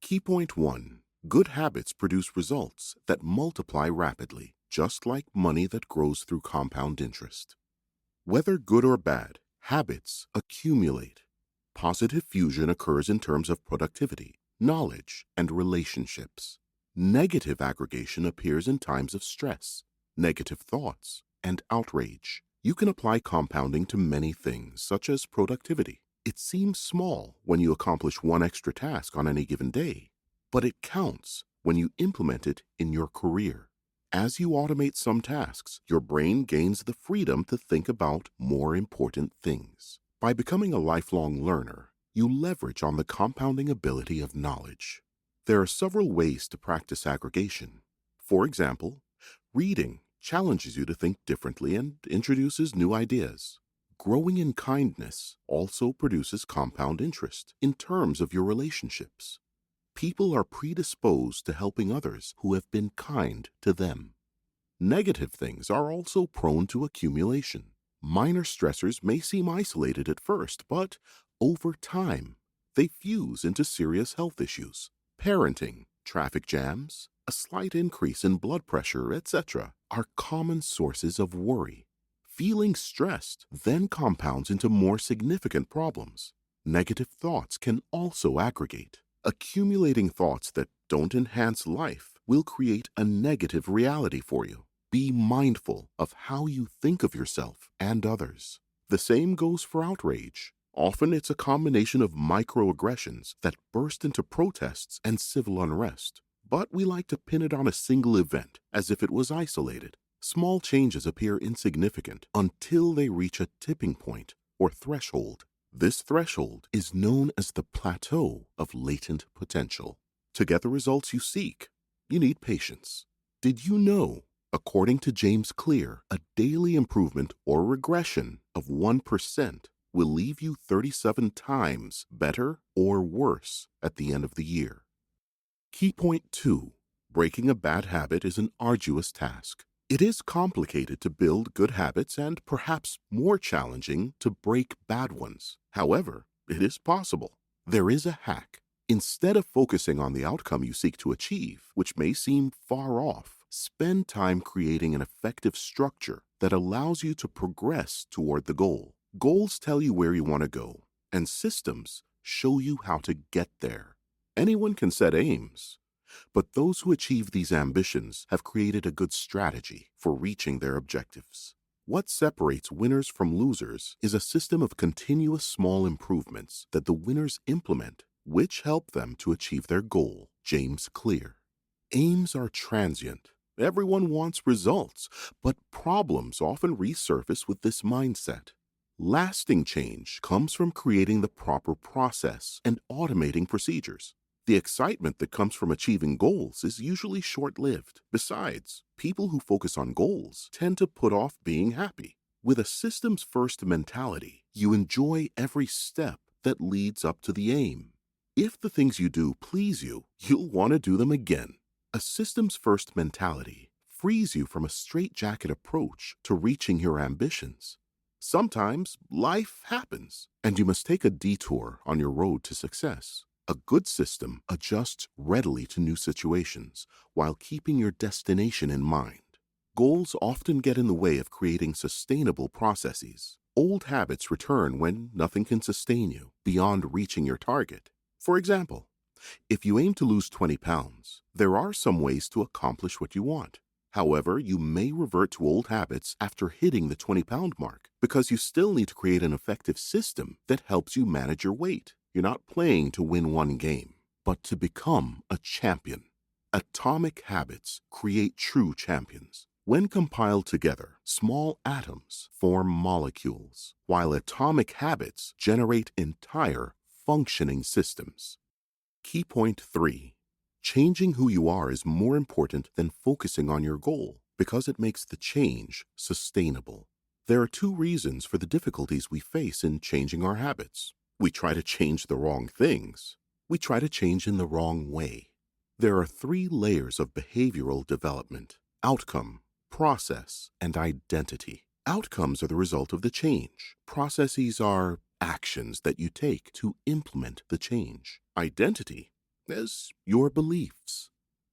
Key point 1. Good habits produce results that multiply rapidly, just like money that grows through compound interest. Whether good or bad, habits accumulate. Positive fusion occurs in terms of productivity, knowledge, and relationships. Negative aggregation appears in times of stress, negative thoughts, and outrage. You can apply compounding to many things, such as productivity. It seems small when you accomplish one extra task on any given day, but it counts when you implement it in your career. As you automate some tasks, your brain gains the freedom to think about more important things. By becoming a lifelong learner, you leverage on the compounding ability of knowledge. There are several ways to practice aggregation. For example, reading challenges you to think differently and introduces new ideas. Growing in kindness also produces compound interest in terms of your relationships. People are predisposed to helping others who have been kind to them. Negative things are also prone to accumulation. Minor stressors may seem isolated at first, but over time, they fuse into serious health issues. Parenting, traffic jams, a slight increase in blood pressure, etc., are common sources of worry. Feeling stressed then compounds into more significant problems. Negative thoughts can also aggregate. Accumulating thoughts that don't enhance life will create a negative reality for you. Be mindful of how you think of yourself and others. The same goes for outrage. Often it's a combination of microaggressions that burst into protests and civil unrest. But we like to pin it on a single event as if it was isolated. Small changes appear insignificant until they reach a tipping point or threshold. This threshold is known as the plateau of latent potential. To get the results you seek, you need patience. Did you know, according to James Clear, a daily improvement or regression of 1% will leave you 37 times better or worse at the end of the year? Key point 2. Breaking a bad habit is an arduous task. It is complicated to build good habits and perhaps more challenging to break bad ones. However, it is possible. There is a hack. Instead of focusing on the outcome you seek to achieve, which may seem far off, spend time creating an effective structure that allows you to progress toward the goal. Goals tell you where you want to go, and systems show you how to get there. Anyone can set aims, but those who achieve these ambitions have created a good strategy for reaching their objectives. What separates winners from losers is a system of continuous small improvements that the winners implement, which help them to achieve their goal. James Clear. Aims are transient. Everyone wants results, but problems often resurface with this mindset. Lasting change comes from creating the proper process and automating procedures. The excitement that comes from achieving goals is usually short-lived. Besides, people who focus on goals tend to put off being happy. With a systems-first mentality, you enjoy every step that leads up to the aim. If the things you do please you, you'll want to do them again. A systems-first mentality frees you from a straitjacket approach to reaching your ambitions. Sometimes life happens, and you must take a detour on your road to success. A good system adjusts readily to new situations while keeping your destination in mind. Goals often get in the way of creating sustainable processes. Old habits return when nothing can sustain you beyond reaching your target. For example, if you aim to lose 20 pounds, there are some ways to accomplish what you want. However, you may revert to old habits after hitting the 20-pound mark because you still need to create an effective system that helps you manage your weight. You're not playing to win one game, but to become a champion. Atomic habits create true champions. When compiled together, small atoms form molecules, while atomic habits generate entire functioning systems. Key point 3. Changing who you are is more important than focusing on your goal because it makes the change sustainable. There are 2 reasons for the difficulties we face in changing our habits. We try to change the wrong things. We try to change in the wrong way. There are 3 layers of behavioral development: outcome, process, and identity. Outcomes are the result of the change. Processes are actions that you take to implement the change. Identity as your beliefs.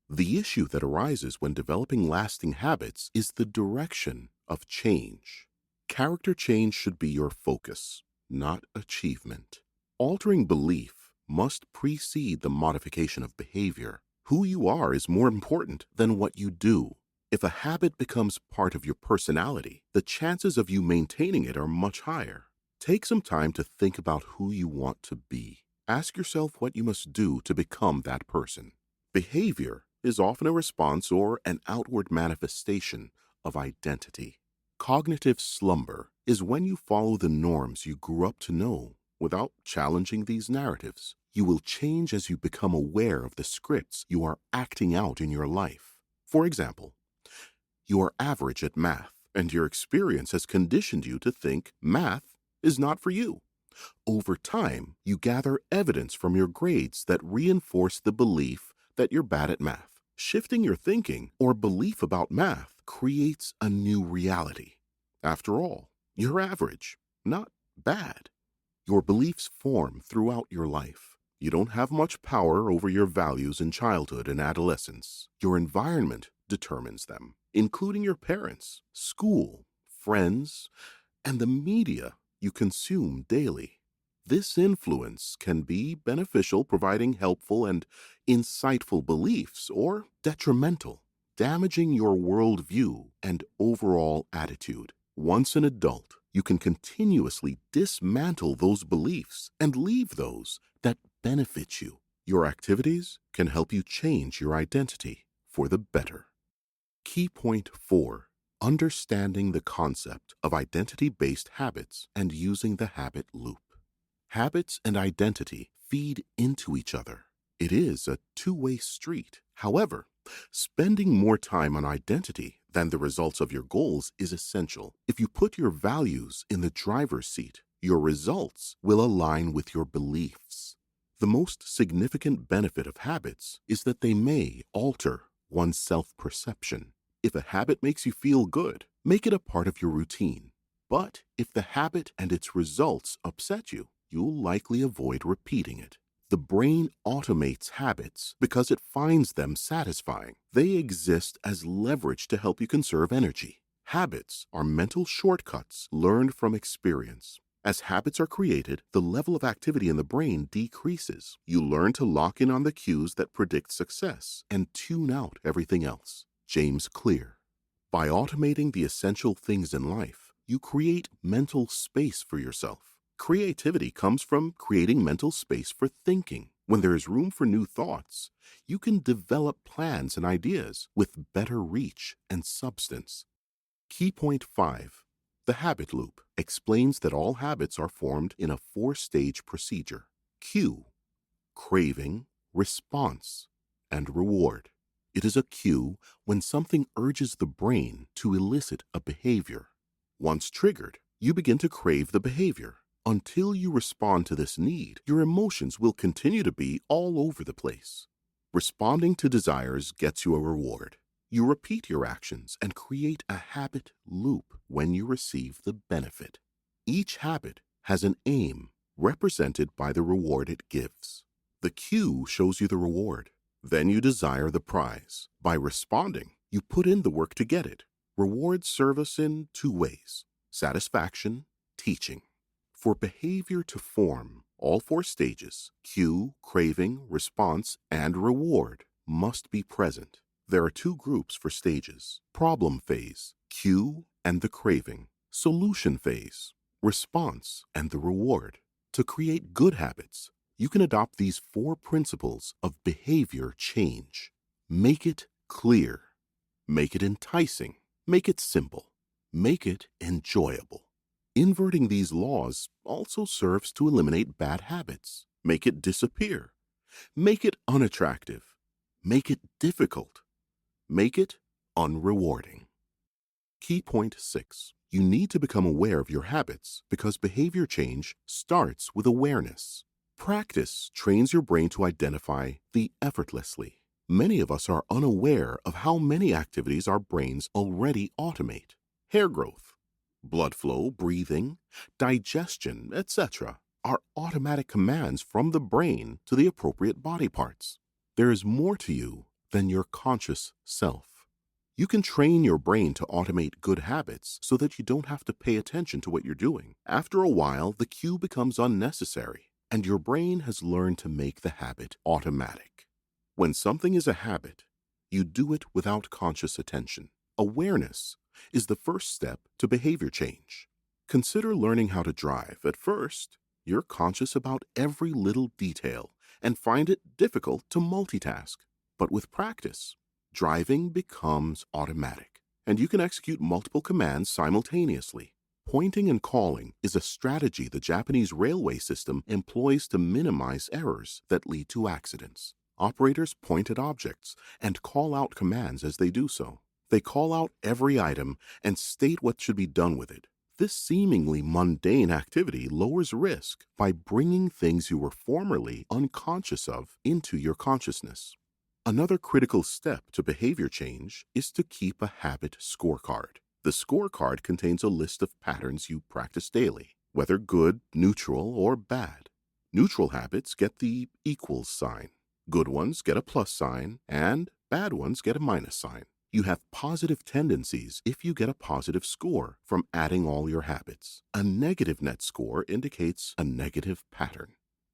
The issue that arises when developing lasting habits is the direction of change. Character change should be your focus, not achievement. Altering belief must precede the modification of behavior. Who you are is more important than what you do. If a habit becomes part of your personality, the chances of you maintaining it are much higher. Take some time to think about who you want to be. Ask yourself what you must do to become that person. Behavior is often a response or an outward manifestation of identity. Cognitive slumber is when you follow the norms you grew up to know without challenging these narratives. You will change as you become aware of the scripts you are acting out in your life. For example, you are average at math, and your experience has conditioned you to think math is not for you. Over time, you gather evidence from your grades that reinforce the belief that you're bad at math. Shifting your thinking or belief about math creates a new reality. After all, you're average, not bad. Your beliefs form throughout your life. You don't have much power over your values in childhood and adolescence. Your environment determines them, including your parents, school, friends, and the media you consume daily. This influence can be beneficial, providing helpful and insightful beliefs, or detrimental, damaging your worldview and overall attitude. Once an adult, you can continuously dismantle those beliefs and leave those that benefit you. Your activities can help you change your identity for the better. Key point 4. Understanding the concept of identity-based habits and using the habit loop. Habits and identity feed into each other. It is a two-way street. However, spending more time on identity than the results of your goals is essential. If you put your values in the driver's seat, your results will align with your beliefs. The most significant benefit of habits is that they may alter one's self-perception. If a habit makes you feel good, make it a part of your routine. But if the habit and its results upset you, you'll likely avoid repeating it. The brain automates habits because it finds them satisfying. They exist as leverage to help you conserve energy. Habits are mental shortcuts learned from experience. As habits are created, the level of activity in the brain decreases. You learn to lock in on the cues that predict success and tune out everything else. James Clear. By automating the essential things in life, you create mental space for yourself. Creativity comes from creating mental space for thinking. When there is room for new thoughts, you can develop plans and ideas with better reach and substance. Key point 5. The habit loop explains that all habits are formed in a 4-stage procedure. Cue, craving, response, and reward. It is a cue when something urges the brain to elicit a behavior. Once triggered, you begin to crave the behavior. Until you respond to this need, your emotions will continue to be all over the place. Responding to desires gets you a reward. You repeat your actions and create a habit loop when you receive the benefit. Each habit has an aim represented by the reward it gives. The cue shows you the reward. Then you desire the prize. By responding, you put in the work to get it. Rewards serve us in 2 ways: satisfaction, teaching. For behavior to form, all 4 stages, cue, craving, response, and reward, must be present. There are 2 groups for stages: problem phase, cue and the craving; solution phase, response and the reward. To create good habits, you can adopt these 4 principles of behavior change. Make it clear. Make it enticing. Make it simple. Make it enjoyable. Inverting these laws also serves to eliminate bad habits. Make it disappear. Make it unattractive. Make it difficult. Make it unrewarding. Key point 6. You need to become aware of your habits because behavior change starts with awareness. Practice trains your brain to identify the effortlessly. Many of us are unaware of how many activities our brains already automate. Hair growth, blood flow, breathing, digestion, etc. are automatic commands from the brain to the appropriate body parts. There is more to you than your conscious self. You can train your brain to automate good habits so that you don't have to pay attention to what you're doing. After a while, the cue becomes unnecessary, and your brain has learned to make the habit automatic. When something is a habit, you do it without conscious attention. Awareness is the first step to behavior change. Consider learning how to drive. At first, you're conscious about every little detail and find it difficult to multitask. But with practice, driving becomes automatic, and you can execute multiple commands simultaneously. Pointing and calling is a strategy the Japanese railway system employs to minimize errors that lead to accidents. Operators point at objects and call out commands as they do so. They call out every item and state what should be done with it. This seemingly mundane activity lowers risk by bringing things you were formerly unconscious of into your consciousness. Another critical step to behavior change is to keep a habit scorecard. The scorecard contains a list of patterns you practice daily, whether good, neutral, or bad. Neutral habits get the equals sign. Good ones get a plus sign, and bad ones get a minus sign. You have positive tendencies if you get a positive score from adding all your habits. A negative net score indicates a negative pattern.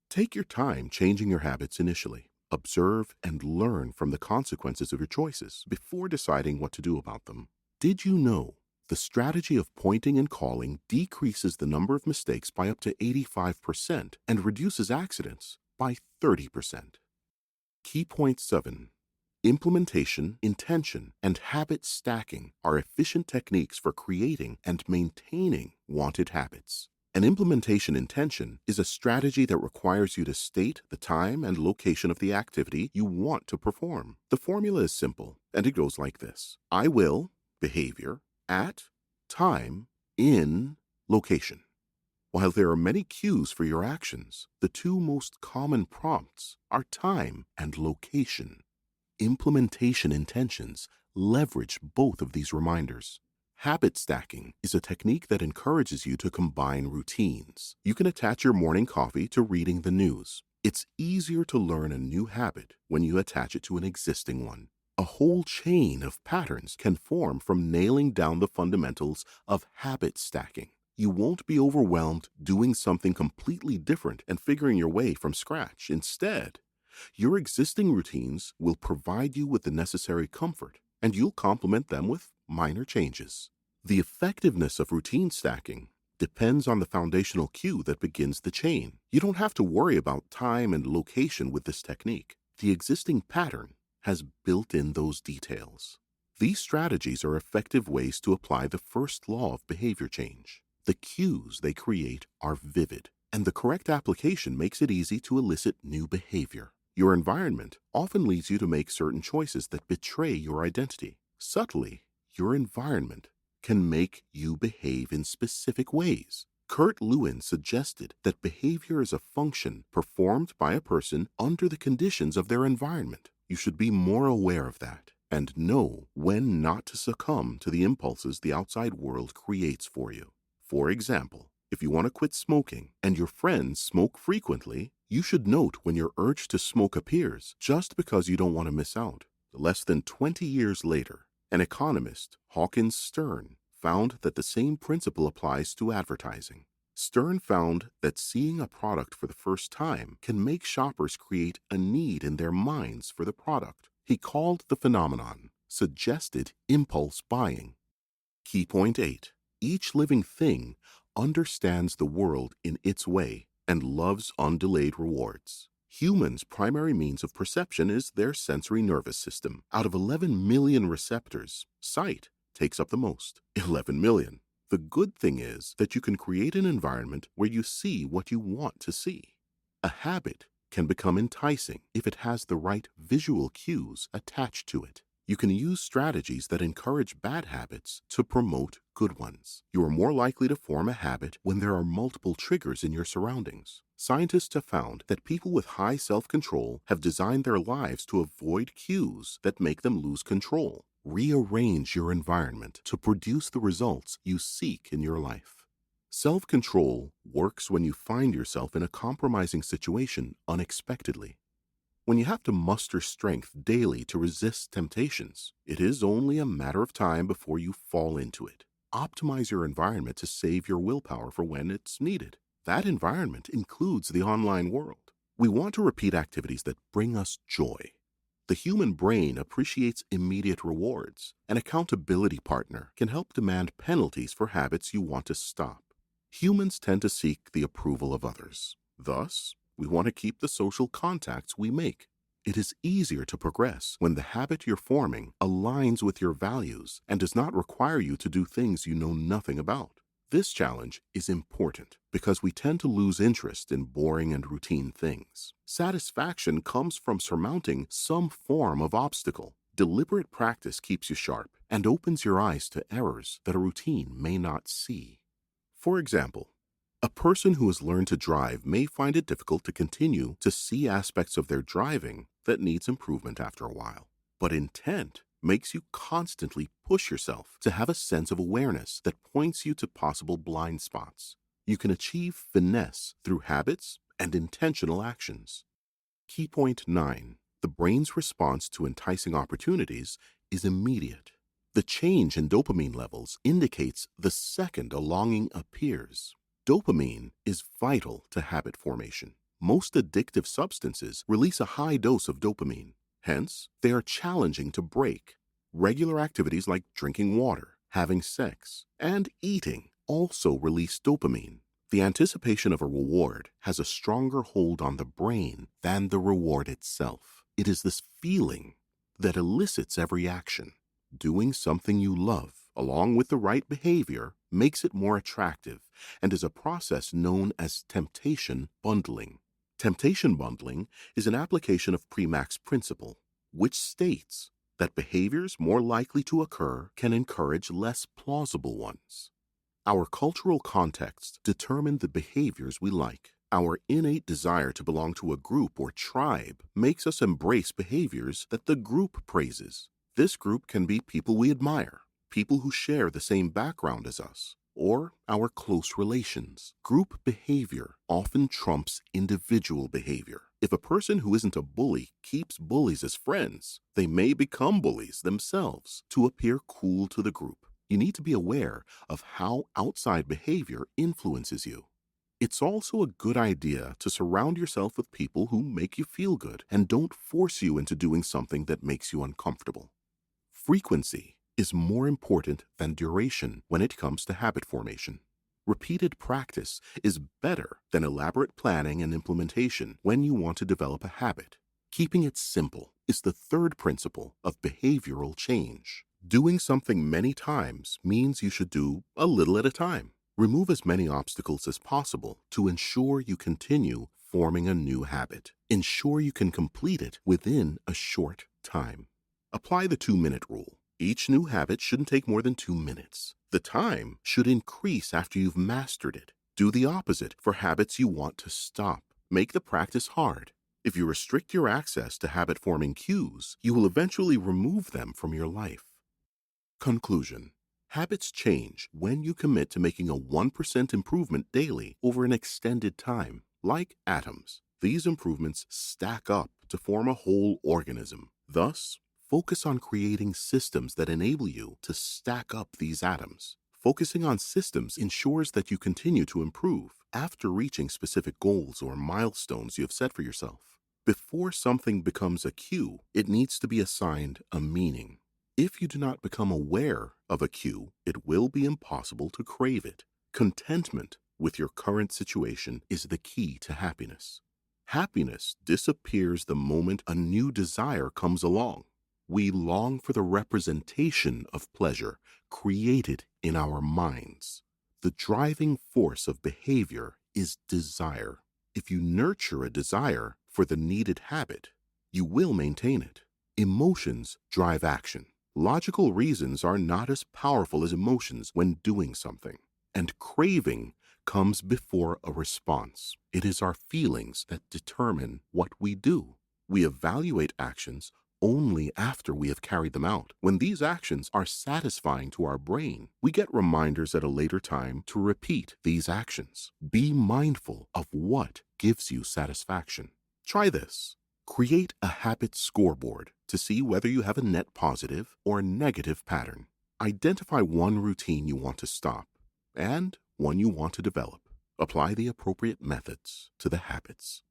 Take your time changing your habits initially. Observe and learn from the consequences of your choices before deciding what to do about them. Did you know the strategy of pointing and calling decreases the number of mistakes by up to 85% and reduces accidents by 30%? Key point 7. Implementation, intention, and habit stacking are efficient techniques for creating and maintaining wanted habits. An implementation intention is a strategy that requires you to state the time and location of the activity you want to perform. The formula is simple, and it goes like this. I will, behavior, at, time, in, location. While there are many cues for your actions, the two most common prompts are time and location. Implementation intentions leverage both of these reminders. Habit stacking is a technique that encourages you to combine routines. You can attach your morning coffee to reading the news. It's easier to learn a new habit when you attach it to an existing one. A whole chain of patterns can form from nailing down the fundamentals of habit stacking. You won't be overwhelmed doing something completely different and figuring your way from scratch. Instead, your existing routines will provide you with the necessary comfort, and you'll complement them with minor changes. The effectiveness of routine stacking depends on the foundational cue that begins the chain. You don't have to worry about time and location with this technique. The existing pattern has built in those details. These strategies are effective ways to apply the first law of behavior change. The cues they create are vivid, and the correct application makes it easy to elicit new behavior. Your environment often leads you to make certain choices that betray your identity. Subtly, your environment can make you behave in specific ways. Kurt Lewin suggested that behavior is a function performed by a person under the conditions of their environment. You should be more aware of that and know when not to succumb to the impulses the outside world creates for you. For example, if you want to quit smoking and your friends smoke frequently, you should note when your urge to smoke appears just because you don't want to miss out. Less than 20 years later, an economist, Hawkins Stern, found that the same principle applies to advertising. Stern found that seeing a product for the first time can make shoppers create a need in their minds for the product. He called the phenomenon suggested impulse buying. Key point 8. Each living thing understands the world in its way and loves undelayed rewards. Humans' primary means of perception is their sensory nervous system. Out of 11 million receptors, sight takes up the most, 11 million. The good thing is that you can create an environment where you see what you want to see. A habit can become enticing if it has the right visual cues attached to it. You can use strategies that encourage bad habits to promote good ones. You are more likely to form a habit when there are multiple triggers in your surroundings. Scientists have found that people with high self-control have designed their lives to avoid cues that make them lose control. Rearrange your environment to produce the results you seek in your life. Self-control works when you find yourself in a compromising situation unexpectedly. When you have to muster strength daily to resist temptations, it is only a matter of time before you fall into it. Optimize your environment to save your willpower for when it's needed. That environment includes the online world. We want to repeat activities that bring us joy. The human brain appreciates immediate rewards. An accountability partner can help demand penalties for habits you want to stop. Humans tend to seek the approval of others. Thus, we want to keep the social contacts we make. It is easier to progress when the habit you're forming aligns with your values and does not require you to do things you know nothing about. This challenge is important because we tend to lose interest in boring and routine things. Satisfaction comes from surmounting some form of obstacle. Deliberate practice keeps you sharp and opens your eyes to errors that a routine may not see. For example, a person who has learned to drive may find it difficult to continue to see aspects of their driving that needs improvement after a while. But intent makes you constantly push yourself to have a sense of awareness that points you to possible blind spots. You can achieve finesse through habits and intentional actions. Key point 9. The brain's response to enticing opportunities is immediate. The change in dopamine levels indicates the second a longing appears. Dopamine is vital to habit formation. Most addictive substances release a high dose of dopamine. Hence, they are challenging to break. Regular activities like drinking water, having sex, and eating also release dopamine. The anticipation of a reward has a stronger hold on the brain than the reward itself. It is this feeling that elicits every action. Doing something you love, along with the right behavior, makes it more attractive and is a process known as temptation bundling. Temptation bundling is an application of Premack's principle, which states that behaviors more likely to occur can encourage less plausible ones. Our cultural context determines the behaviors we like. Our innate desire to belong to a group or tribe makes us embrace behaviors that the group praises. This group can be people we admire, people who share the same background as us, or our close relations. Group behavior often trumps individual behavior. If a person who isn't a bully keeps bullies as friends, they may become bullies themselves to appear cool to the group. You need to be aware of how outside behavior influences you. It's also a good idea to surround yourself with people who make you feel good and don't force you into doing something that makes you uncomfortable. Frequency is more important than duration when it comes to habit formation. Repeated practice is better than elaborate planning and implementation when you want to develop a habit. Keeping it simple is the third principle of behavioral change. Doing something many times means you should do a little at a time. Remove as many obstacles as possible to ensure you continue forming a new habit. Ensure you can complete it within a short time. Apply the 2-minute rule. Each new habit shouldn't take more than 2 minutes. The time should increase after you've mastered it. Do the opposite for habits you want to stop. Make the practice hard. If you restrict your access to habit-forming cues, you will eventually remove them from your life. Conclusion. Habits change when you commit to making a 1% improvement daily over an extended time. Like atoms, these improvements stack up to form a whole organism. Thus, focus on creating systems that enable you to stack up these atoms. Focusing on systems ensures that you continue to improve after reaching specific goals or milestones you have set for yourself. Before something becomes a cue, it needs to be assigned a meaning. If you do not become aware of a cue, it will be impossible to crave it. Contentment with your current situation is the key to happiness. Happiness disappears the moment a new desire comes along. We long for the representation of pleasure created in our minds. The driving force of behavior is desire. If you nurture a desire for the needed habit, you will maintain it. Emotions drive action. Logical reasons are not as powerful as emotions when doing something, and craving comes before a response. It is our feelings that determine what we do. We evaluate actions only after we have carried them out. When these actions are satisfying to our brain, we get reminders at a later time to repeat these actions. Be mindful of what gives you satisfaction. Try this. Create a habit scoreboard to see whether you have a net positive or negative pattern. Identify one routine you want to stop and one you want to develop. Apply the appropriate methods to the habits.